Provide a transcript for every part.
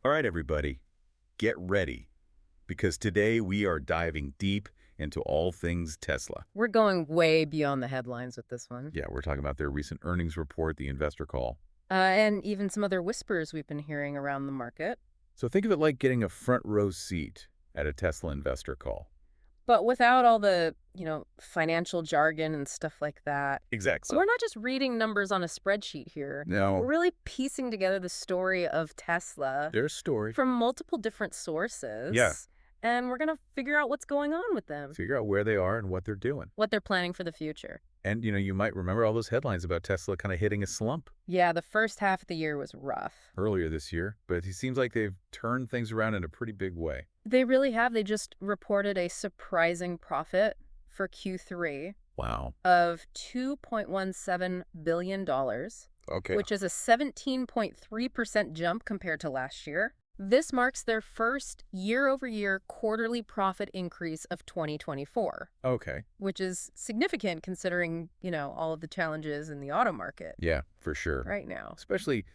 All right, everybody, get ready because today we are diving deep into all things Tesla. We're going way beyond the headlines with this one. Yeah, we're talking about their recent earnings report, the investor call. And even some other whispers we've been hearing around the market. So think of it like getting a front row seat at a Tesla investor call. But without all the, financial jargon and stuff like that. Exactly. So we're not just reading numbers on a spreadsheet here. No. We're really piecing together the story of Tesla Their story. from multiple different sources. Yeah. And we're going to figure out what's going on with them. Figure out where they are and what they're doing. What they're planning for the future. And, you might remember all those headlines about Tesla kind of hitting a slump Yeah, the first half of the year was rough. earlier this year, but it seems like they've turned things around in a pretty big way. They really have. They just reported a surprising profit for Q3 Wow. of $2.17 billion, Okay. which is a 17.3% jump compared to last year. This marks their first year-over-year quarterly profit increase of 2024, Okay. which is significant considering, all of the challenges in the auto market Yeah, for sure. right now Especially,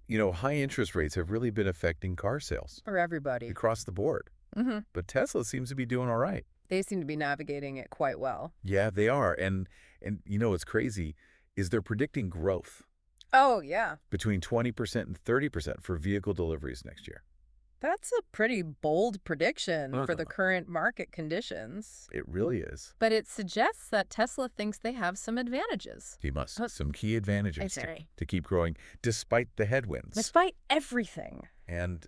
high interest rates have really been affecting car sales for everybody. across the board. hmm But Tesla seems to be doing all right. They seem to be navigating it quite well. Yeah, they are. And what's crazy is they're predicting growth Oh, yeah. between 20% and 30% for vehicle deliveries next year. That's a pretty bold prediction for the Uh-huh. current market conditions. It really is. But it suggests that Tesla thinks they have some advantages. He must. Oh, Some key advantages sorry. to keep growing despite the headwinds. Despite everything. And,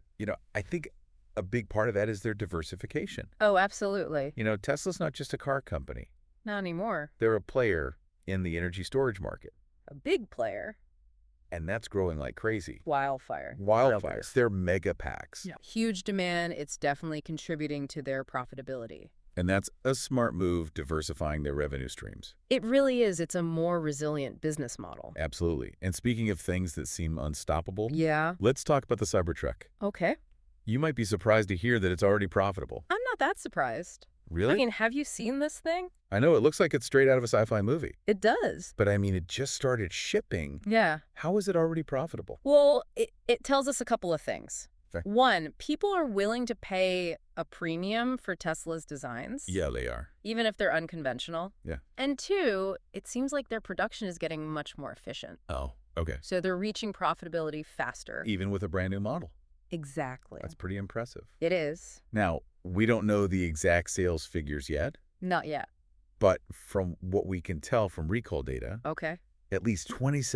I think a big part of that is their diversification. Oh, absolutely. Tesla's not just a car company. Not anymore. They're a player in the energy storage market. A big player. And that's growing like crazy. Wildfire. Wildfires. They're mega packs. Yeah. Huge demand. It's definitely contributing to their profitability. And that's a smart move, diversifying their revenue streams. It really is. It's a more resilient business model. Absolutely. And speaking of things that seem unstoppable, Yeah. let's talk about the Cybertruck. Okay. You might be surprised to hear that it's already profitable. I'm not that surprised. Really? I mean, have you seen this thing? I know it looks like it's straight out of a sci-fi movie, It does. but it just started shipping. Yeah. How is it already profitable? Well, it tells us a couple of things. Okay. One, people are willing to pay a premium for Tesla's designs. Yeah, they are. Even if they're unconventional. Yeah. And two, it seems like their production is getting much more efficient. Oh, okay. So they're reaching profitability faster. Even with a brand new model. Exactly. That's pretty impressive. It is. Now, we don't know the exact sales figures yet, Not yet. but from what we can tell from recall data, Okay. at least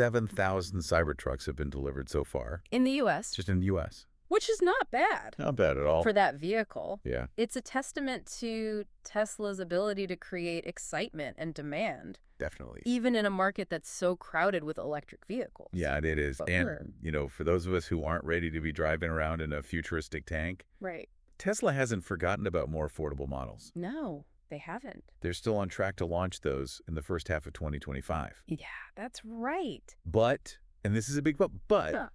27,000 Cybertrucks have been delivered so far, In the U.S., just in the U.S. which is not bad Not bad at all. for that vehicle. Yeah, It's a testament to Tesla's ability to create excitement and demand, definitely. even in a market that's so crowded with electric vehicles. Yeah, it is. But And, for those of us who aren't ready to be driving around in a futuristic tank, Right. Tesla hasn't forgotten about more affordable models. No, they haven't. They're still on track to launch those in the first half of 2025. Yeah, that's right. But, and this is a big but, Huh.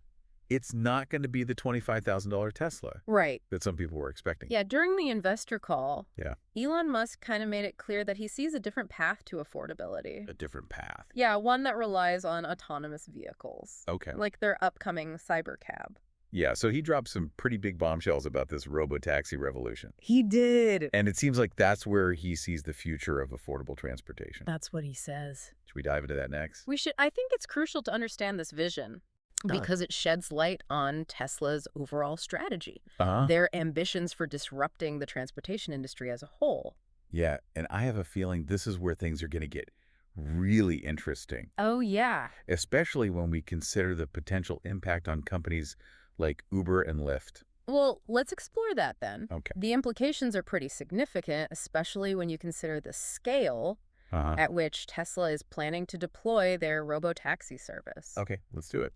it's not going to be the $25,000 Tesla Right. that some people were expecting. Yeah, during the investor call, Yeah. Elon Musk kind of made it clear that he sees a different path to affordability. A different path. Yeah, one that relies on autonomous vehicles, Okay. like their upcoming Cybercab. Yeah, so he dropped some pretty big bombshells about this Robotaxi Revolution. He did. And it seems like that's where he sees the future of affordable transportation. That's what he says. Should we dive into that next? I think it's crucial to understand this vision because it sheds light on Tesla's overall strategy, Uh-huh. their ambitions for disrupting the transportation industry as a whole. Yeah, and I have a feeling this is where things are going to get really interesting, Oh, yeah. especially when we consider the potential impact on companies like Uber and Lyft. Well, let's explore that then. Okay. The implications are pretty significant, especially when you consider the scale Uh-huh. at which Tesla is planning to deploy their Robotaxi service. Okay, let's do it.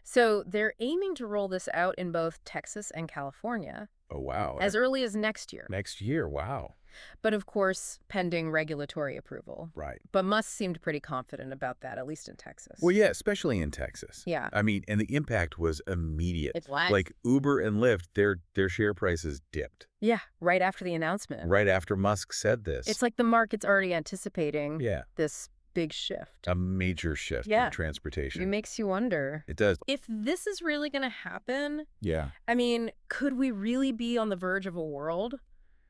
So they're aiming to roll this out in both Texas and California Oh, wow. as early as next year. Next year, wow. But of course, pending regulatory approval. Right. But Musk seemed pretty confident about that, at least in Texas. Well, yeah, especially in Texas. Yeah. And the impact was immediate. It was. Like Uber and Lyft, their share prices dipped Yeah, right after the announcement. right after Musk said this. It's like the market's already anticipating Yeah. this big shift. A major shift Yeah. in transportation. It makes you wonder. It does. If this is really going to happen, Yeah. I mean, could we really be on the verge of a world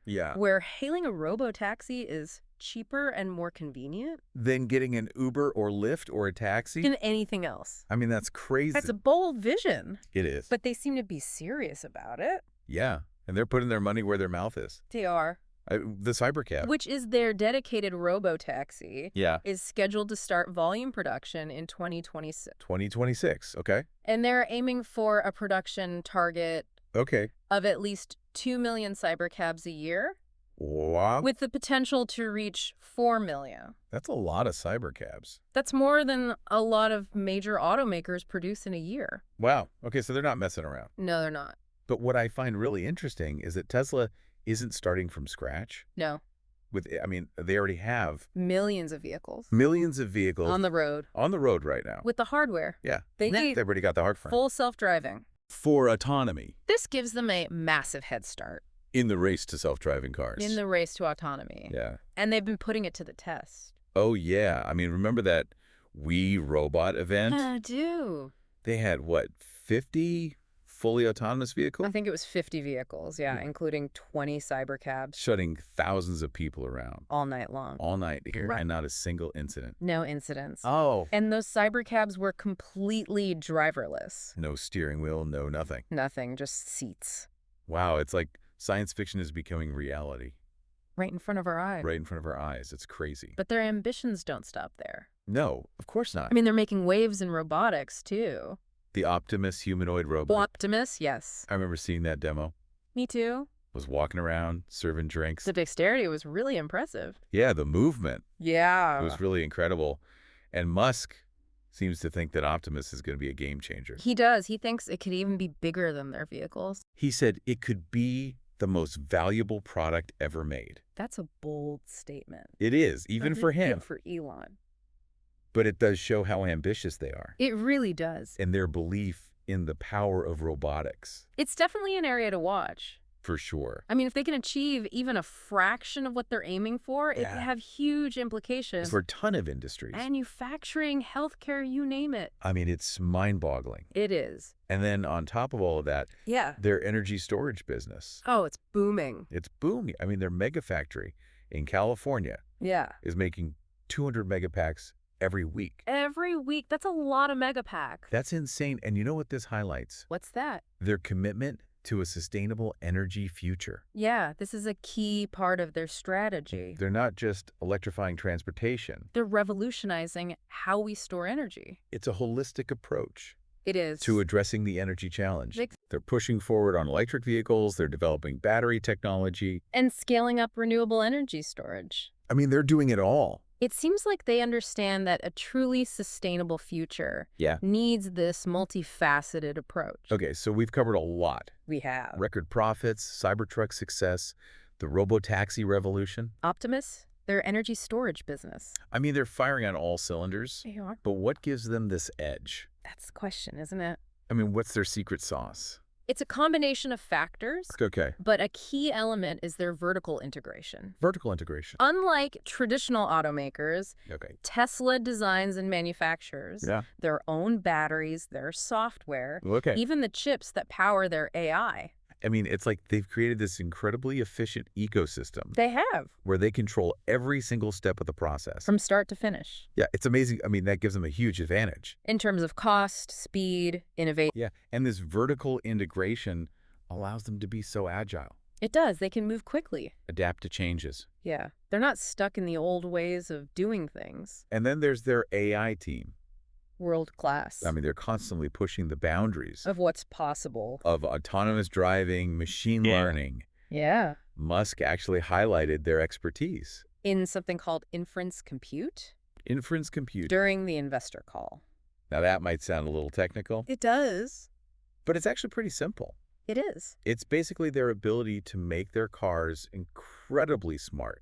Yeah. where hailing a robotaxi is cheaper and more convenient Then getting an Uber or Lyft or a taxi? than anything else? I mean, that's crazy. That's a bold vision, It is. but they seem to be serious about it. Yeah. And they're putting their money where their mouth is. They are. The Cybercab. Which is their dedicated robotaxi, Yeah. is scheduled to start volume production in 2026. 2026. Okay. And they're aiming for a production target Okay. of at least 2 million Cybercabs a year, Wow. with the potential to reach 4 million. That's a lot of Cybercabs. That's more than a lot of major automakers produce in a year. Wow. Okay, so they're not messing around. No, they're not. But what I find really interesting is that Tesla isn't starting from scratch. No. I mean, they already have Millions of vehicles millions of vehicles on the road right now. with the hardware. Yeah. They They've already got the hardware. full self-driving. For autonomy This gives them a massive head start in the race to self-driving cars. in the race to autonomy. Yeah. And they've been putting it to the test. Oh, yeah. I mean, remember that We Robot event? I do. They had, what, 50 fully autonomous vehicles? I think it was 50 vehicles, yeah, including 20 Cybercabs Shutting thousands of people around all night long. all night here, Right. and not a single incident. No incidents. Oh. And those Cybercabs were completely driverless. No steering wheel, no nothing. Nothing, just seats. Wow, it's like science fiction is becoming reality Right in front of our eyes. right in front of our eyes. It's crazy. But their ambitions don't stop there. No, of course not. I mean, they're making waves in robotics, too. The Optimus humanoid robot. Optimus, yes. I remember seeing that demo. Me too. Was walking around, serving drinks. The dexterity was really impressive. Yeah, the movement. Yeah. It was really incredible. And Musk seems to think that Optimus is going to be a game changer. He does. He thinks it could even be bigger than their vehicles. He said it could be the most valuable product ever made. That's a bold statement. It is, even for him. Good for Elon. But it does show how ambitious they are It really does. and their belief in the power of robotics, It's definitely an area to watch. for sure. I mean, if they can achieve even a fraction of what they're aiming for, it could Yeah. have huge implications. For a ton of industries. Manufacturing, healthcare, you name it. I mean, it's mind-boggling. It is. And then on top of all of that, Yeah. their energy storage business. Oh, it's booming. It's booming. I mean, their mega factory in California Yeah. is making 200 megapacks every week. Every week. That's a lot of megapack. That's insane. And you know what this highlights? What's that? Their commitment to a sustainable energy future. Yeah, this is a key part of their strategy. They're not just electrifying transportation. They're revolutionizing how we store energy. It's a holistic approach It is. to addressing the energy challenge. Ex- They're pushing forward on electric vehicles. They're developing battery technology. And scaling up renewable energy storage. I mean, they're doing it all. It seems like they understand that a truly sustainable future Yeah. needs this multifaceted approach. Okay, so we've covered a lot. We have Record profits, Cybertruck success, the Robotaxi Revolution. Optimus, their energy storage business. I mean, they're firing on all cylinders. They are. But what gives them this edge? That's the question, isn't it? I mean, what's their secret sauce? It's a combination of factors, Okay. but a key element is their vertical integration. Vertical integration. Unlike traditional automakers, Okay. Tesla designs and manufactures Yeah. their own batteries, their software, Okay. even the chips that power their AI. I mean, it's like they've created this incredibly efficient ecosystem They have, where they control every single step of the process. from start to finish. Yeah, it's amazing. I mean, that gives them a huge advantage. In terms of cost, speed, innovation. Yeah, and this vertical integration allows them to be so agile, It does. They can move quickly. adapt to changes. Yeah. They're not stuck in the old ways of doing things. And then there's their AI team. World class. I mean, they're constantly pushing the boundaries of what's possible. of autonomous driving, machine learning. Yeah. Musk actually highlighted their expertise. In something called inference compute Inference compute. during the investor call. Now, that might sound a little technical, It does. but it's actually pretty simple. It is. It's basically their ability to make their cars incredibly smart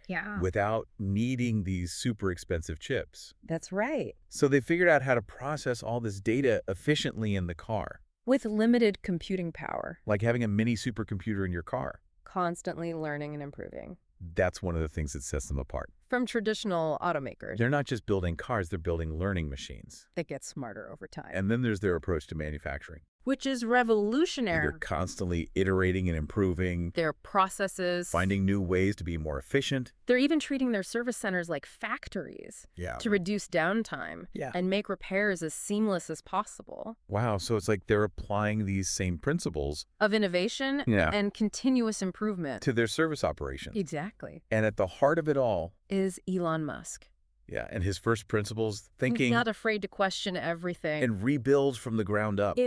Yeah. without needing these super expensive chips. That's right. So they figured out how to process all this data efficiently in the car, With limited computing power. like having a mini supercomputer in your car. Constantly learning and improving. That's one of the things that sets them apart. From traditional automakers They're not just building cars, they're building learning machines. that get smarter over time, And then there's their approach to manufacturing. which is They're revolutionary. constantly iterating and improving, Their processes, finding new ways to be more efficient. they're even treating their service centers like factories Yeah. to reduce downtime Yeah. and make repairs as seamless as possible. Wow, so it's like they're applying these same principles Of innovation Yeah. and continuous improvement. to their service operations. Exactly. And at the heart of it all, Is Elon Musk. yeah, and his first principles, He's thinking not afraid to question everything. and rebuild from the ground up.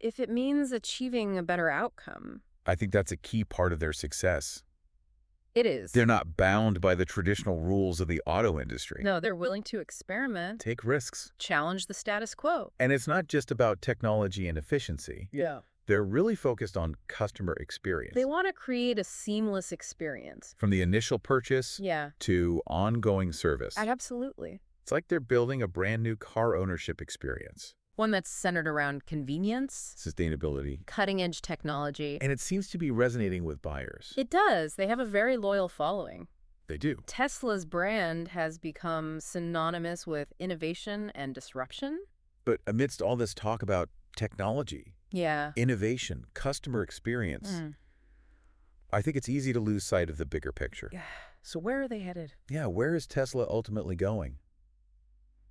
If it means achieving a better outcome, I think that's a key part of their success. it is. They're not bound by the traditional rules of the auto industry. No, they're willing to experiment, Take risks. challenge the status quo. And it's not just about technology and efficiency. Yeah. They're really focused on customer experience. They want to create a seamless experience. From the initial purchase Yeah, to ongoing service. absolutely. It's like they're building a brand new car ownership experience. One that's centered around convenience, Sustainability. cutting-edge technology. And it seems to be resonating with buyers. It does. They have a very loyal following. They do. Tesla's brand has become synonymous with innovation and disruption. But amidst all this talk about technology, Yeah. innovation, customer experience, Mm. I think it's easy to lose sight of the bigger picture. So where are they headed? Yeah, where is Tesla ultimately going?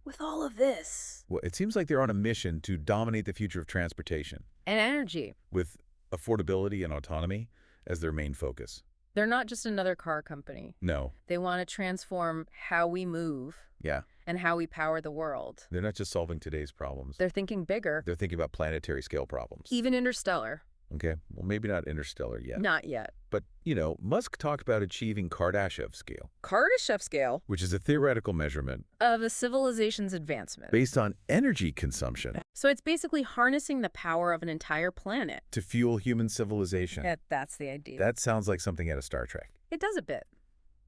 With all of this. Well, it seems like they're on a mission to dominate the future of transportation, And energy. with affordability and autonomy as their main focus. They're not just another car company. No, They want to transform how we move yeah, and how we power the world. they're not just solving today's problems. They're thinking bigger, They're thinking about planetary scale problems. even interstellar. Okay, well, maybe not interstellar yet. Not yet. But, Musk talked about achieving Kardashev scale, Kardashev scale which is a theoretical measurement of a civilization's advancement. based on energy consumption So it's basically harnessing the power of an entire planet. to fuel human civilization. That's the idea. That sounds like something out of Star Trek. It does a bit.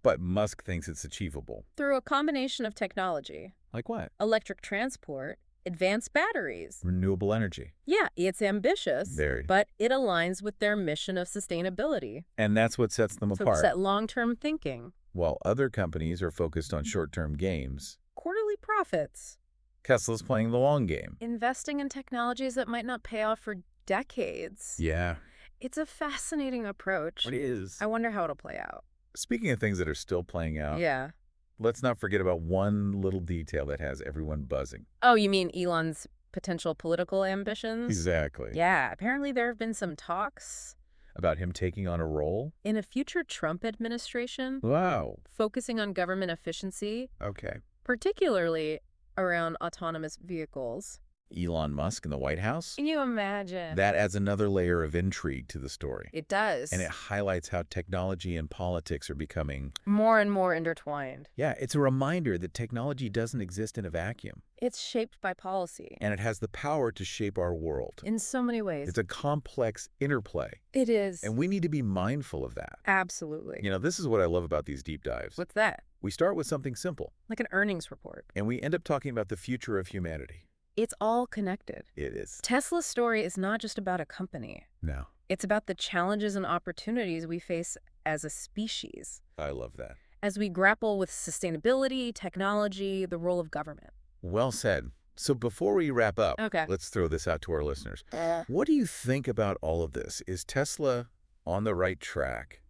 But Musk thinks it's achievable. Through a combination of technology, Like what? electric transport, advanced batteries. Renewable energy. Yeah, it's ambitious, Very. but it aligns with their mission of sustainability. And that's what sets them So apart. it's that long-term thinking. While other companies are focused on short-term gains, Quarterly profits. Tesla's playing the long game. Investing in technologies that might not pay off for decades. Yeah, It's a fascinating approach. it is. I wonder how it'll play out. Speaking of things that are still playing out, Yeah. let's not forget about one little detail that has everyone buzzing. Oh, you mean Elon's potential political ambitions? Exactly. Yeah, apparently there have been some talks About him taking on a role? in a future Trump administration Wow. focusing on government efficiency, Okay. particularly around autonomous vehicles. Elon Musk in the White House? Can you imagine? That adds another layer of intrigue to the story. It does. And it highlights how technology and politics are becoming... More and more intertwined. Yeah, it's a reminder that technology doesn't exist in a vacuum. It's shaped by policy. And it has the power to shape our world. In so many ways. It's a complex interplay. It is. And we need to be mindful of that. Absolutely. This is what I love about these deep dives. What's that? We start with something simple, Like an earnings report. and we end up talking about the future of humanity. It's all connected. It is. Tesla's story is not just about a company. No, It's about the challenges and opportunities we face as a species, I love that. as we grapple with sustainability, technology, the role of government. Well said. So before we wrap up, Okay. let's throw this out to our listeners. What do you think about all of this? Is Tesla on the right track?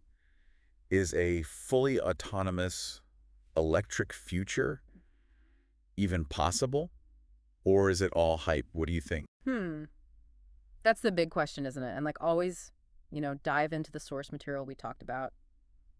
Is a fully autonomous electric future even possible? Or is it all hype? What do you think? That's the big question, isn't it? And always, dive into the source material we talked about.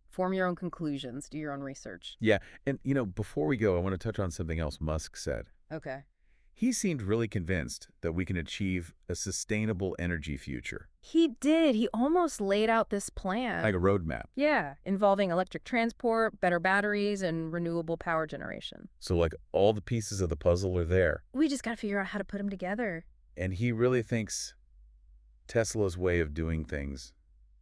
Form your own conclusions. Do your own research. Yeah, and before we go, I want to touch on something else Musk said. Okay. He seemed really convinced that we can achieve a sustainable energy future, He did. He almost laid out this plan. like a roadmap. Yeah, involving electric transport, better batteries, and renewable power generation. So like all the pieces of the puzzle are there. We just got to figure out how to put them together. And he really thinks Tesla's way of doing things,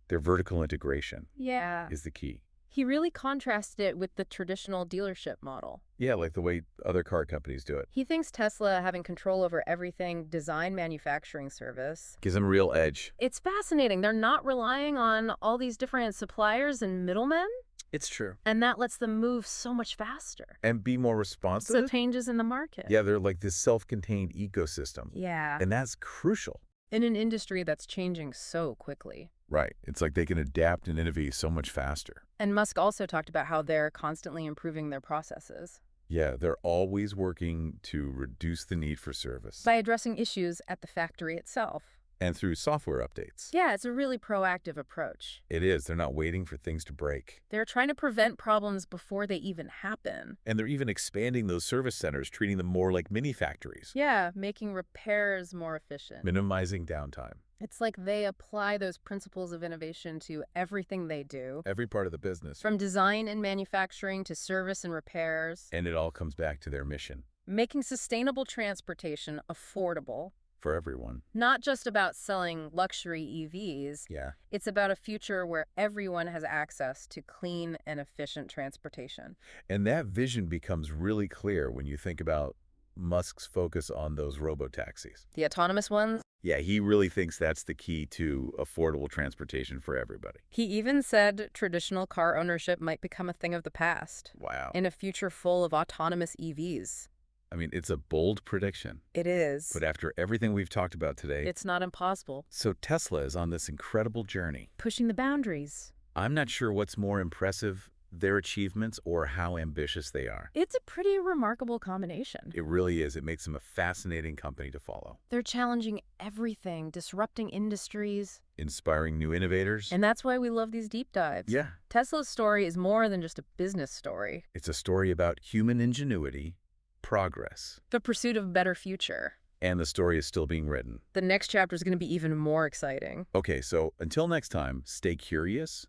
their vertical integration, Yeah. is the key. He really contrasted it with the traditional dealership model. Yeah, like the way other car companies do it. He thinks Tesla having control over everything, design, manufacturing, service. Gives them a real edge. It's fascinating. They're not relying on all these different suppliers and middlemen. It's true. And that lets them move so much faster. And be more responsive? So changes in the market. Yeah, they're like this self-contained ecosystem. Yeah. And that's crucial. In an industry that's changing so quickly. Right. It's like they can adapt and innovate so much faster. And Musk also talked about how they're constantly improving their processes. Yeah, they're always working to reduce the need for service. By addressing issues at the factory itself. And through software updates. Yeah, it's a really proactive approach. It is. They're not waiting for things to break. They're trying to prevent problems before they even happen. And they're even expanding those service centers, treating them more like mini factories. Yeah, making repairs more efficient. Minimizing downtime. It's like they apply those principles of innovation to everything they do. Every part of the business. From design and manufacturing to service and repairs. And it all comes back to their mission. Making sustainable transportation affordable. For everyone. Not just about selling luxury EVs. Yeah. It's about a future where everyone has access to clean and efficient transportation. And that vision becomes really clear when you think about Musk's focus on those robotaxis. The autonomous ones? Yeah, he really thinks that's the key to affordable transportation for everybody. He even said traditional car ownership might become a thing of the past. Wow. In a future full of autonomous EVs. I mean, it's a bold prediction. It is. But after everything we've talked about today, it's not impossible. So Tesla is on this incredible journey. Pushing the boundaries. I'm not sure what's more impressive, their achievements or how ambitious they are. It's a pretty remarkable combination. It really is. It makes them a fascinating company to follow. They're challenging everything, disrupting industries. Inspiring new innovators. And that's why we love these deep dives. Yeah. Tesla's story is more than just a business story. It's a story about human ingenuity, progress. The pursuit of a better future. And the story is still being written. The next chapter is going to be even more exciting. Okay, so until next time, stay curious,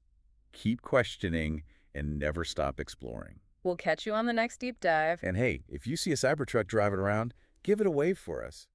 keep questioning, and never stop exploring. We'll catch you on the next deep dive. And hey, if you see a Cybertruck driving around, give it a wave for us.